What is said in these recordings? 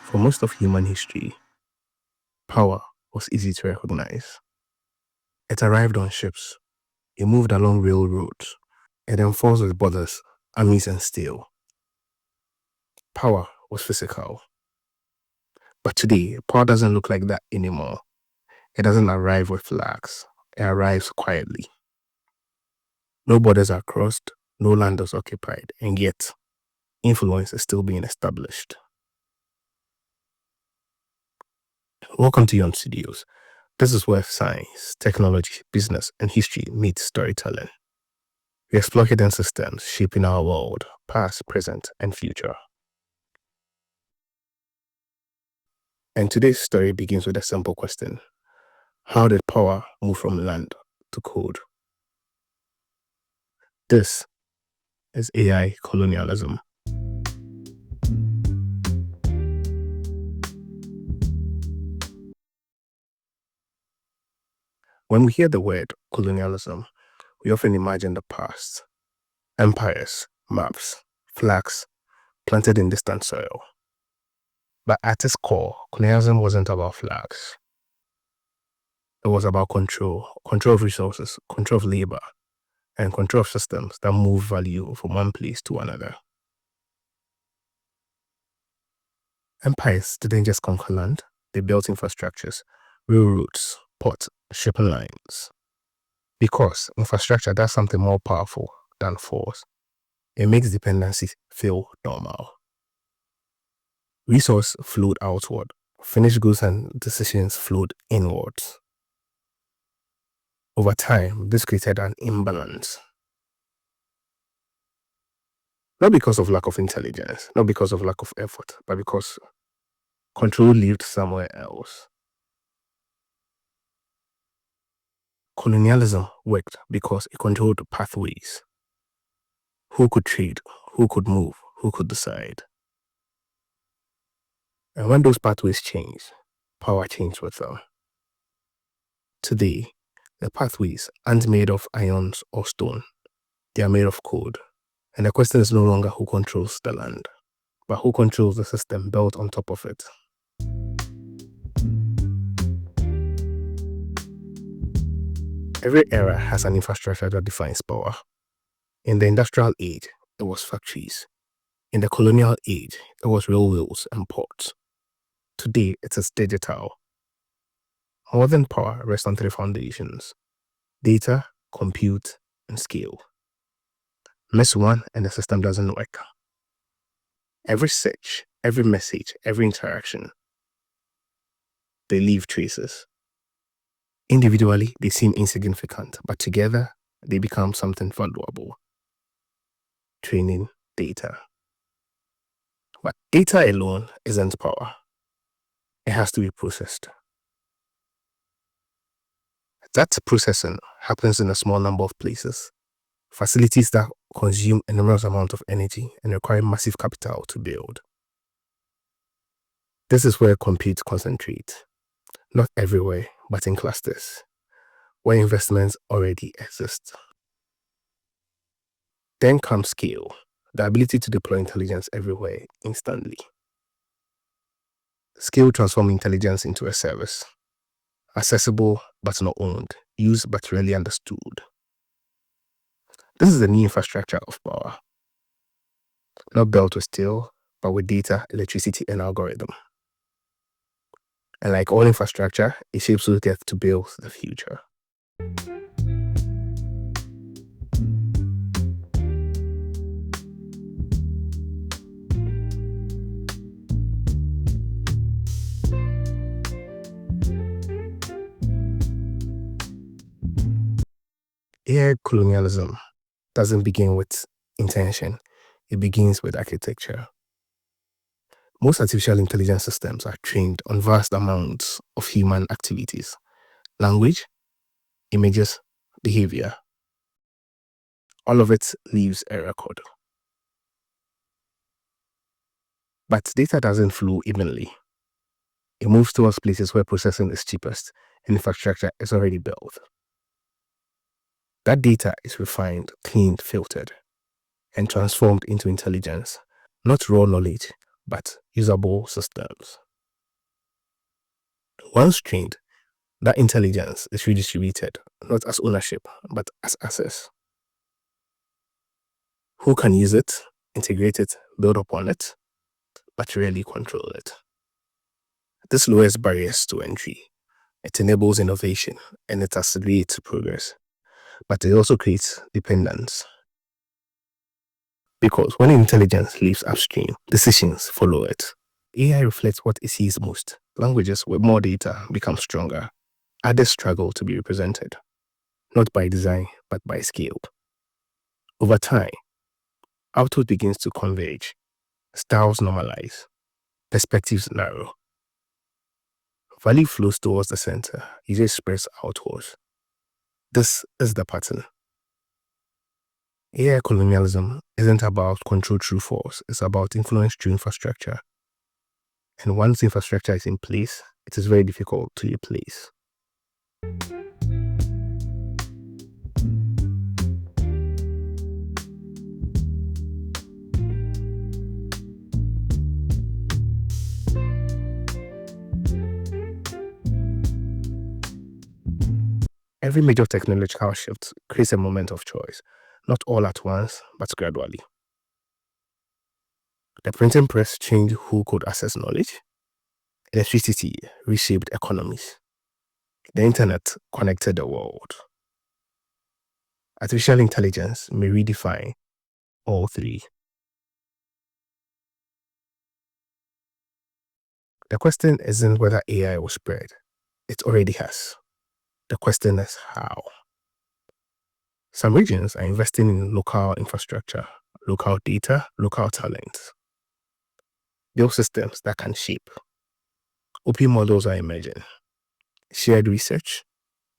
For most of human history, power was easy to recognize. It arrived on ships, it moved along railroads, it enforced its borders, armies, and steel. Power was physical. But today, power doesn't look like that anymore. It doesn't arrive with flags, it arrives quietly. No borders are crossed, no land is occupied, and yet, influence is still being established. Welcome to Yond Studios. This is where science, technology, business, and history meet storytelling. We explore hidden systems shaping our world, past, present, and future. And today's story begins with a simple question. How did power move from land to code? This is AI colonialism. When we hear the word colonialism, we often imagine the past. Empires, maps, flags, planted in distant soil. But at its core, colonialism wasn't about flags. It was about control of resources, control of labor, and control of systems that move value from one place to another. Empires didn't just conquer land, they built infrastructures, railroads, ports, shipping lines. Because infrastructure does something more powerful than force. It makes dependency feel normal. Resource flowed outward, finished goods and decisions flowed inwards. Over time, this created an imbalance. Not because of lack of intelligence, not because of lack of effort, but because control lived somewhere else. Colonialism worked because it controlled pathways. Who could trade, who could move, who could decide. And when those pathways changed, power changed with them. Today, the pathways aren't made of iron or stone. They are made of code. And the question is no longer who controls the land, but who controls the system built on top of it. Every era has an infrastructure that defines power. In the industrial age, it was factories. In the colonial age, it was railroads and ports. Today, it is digital. Modern power rests on three foundations: data, compute, and scale. Miss one and the system doesn't work. Every search, every message, every interaction, they leave traces. Individually, they seem insignificant, but together, they become something valuable. Training data. But data alone isn't power. It has to be processed. That processing happens in a small number of places. Facilities that consume enormous amount of energy and require massive capital to build. This is where compute concentrates. Not everywhere, but in clusters, where investments already exist. Then comes scale, the ability to deploy intelligence everywhere instantly. Scale transforms intelligence into a service. Accessible but not owned, used but rarely understood. This is the new infrastructure of power. Not built with steel, but with data, electricity, and algorithm. And like all infrastructure, it shapes who gets to build the future. AI colonialism doesn't begin with intention, it begins with architecture. Most artificial intelligence systems are trained on vast amounts of human activities: language, images, behavior. All of it leaves a record. But data doesn't flow evenly. It moves towards places where processing is cheapest and infrastructure is already built. That data is refined, cleaned, filtered, and transformed into intelligence, not raw knowledge, but usable systems. Once trained, that intelligence is redistributed, not as ownership, but as access. Who can use it, integrate it, build upon it, but rarely control it. This lowers barriers to entry. It enables innovation and it accelerates progress, but it also creates dependence. Because when intelligence lives upstream, decisions follow it. AI reflects what it sees most. Languages with more data become stronger. Others struggle to be represented, not by design, but by scale. Over time, output begins to converge, styles normalize, perspectives narrow. Value flows towards the center, usage spreads outwards. This is the pattern. AI colonialism isn't about control through force, it's about influence through infrastructure. And once infrastructure is in place, it is very difficult to replace. Every major technological shift creates a moment of choice, not all at once, but gradually. The printing press changed who could access knowledge. Electricity reshaped economies. The internet connected the world. Artificial intelligence may redefine all three. The question isn't whether AI will spread. It already has. The question is how. Some regions are investing in local infrastructure, local data, local talent. Build systems that can shape. Open models are emerging. Shared research,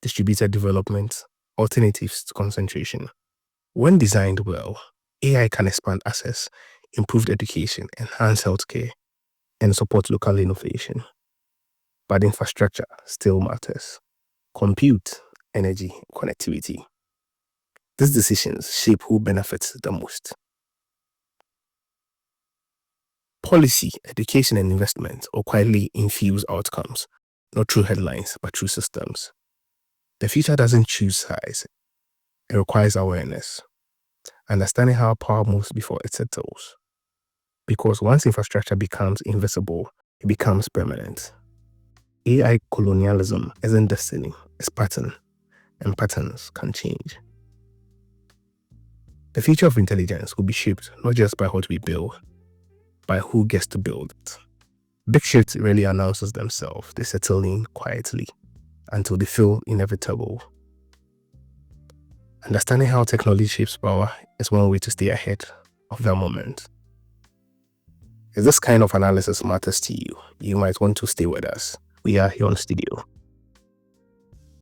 distributed development, alternatives to concentration. When designed well, AI can expand access, improve education, enhance healthcare, and support local innovation. But infrastructure still matters. Compute, energy, connectivity. These decisions shape who benefits the most. Policy, education, and investment will quietly infuse outcomes, not through headlines, but through systems. The future doesn't choose size, it requires awareness, understanding how power moves before it settles. Because once infrastructure becomes invisible, it becomes permanent. AI colonialism isn't destiny, it's pattern, and patterns can change. The future of intelligence will be shaped not just by what we build, by who gets to build it. Big shifts rarely announces themselves, they settle in quietly until they feel inevitable. Understanding how technology shapes power is one way to stay ahead of that moment. If this kind of analysis matters to you, you might want to stay with us. We are here on studio.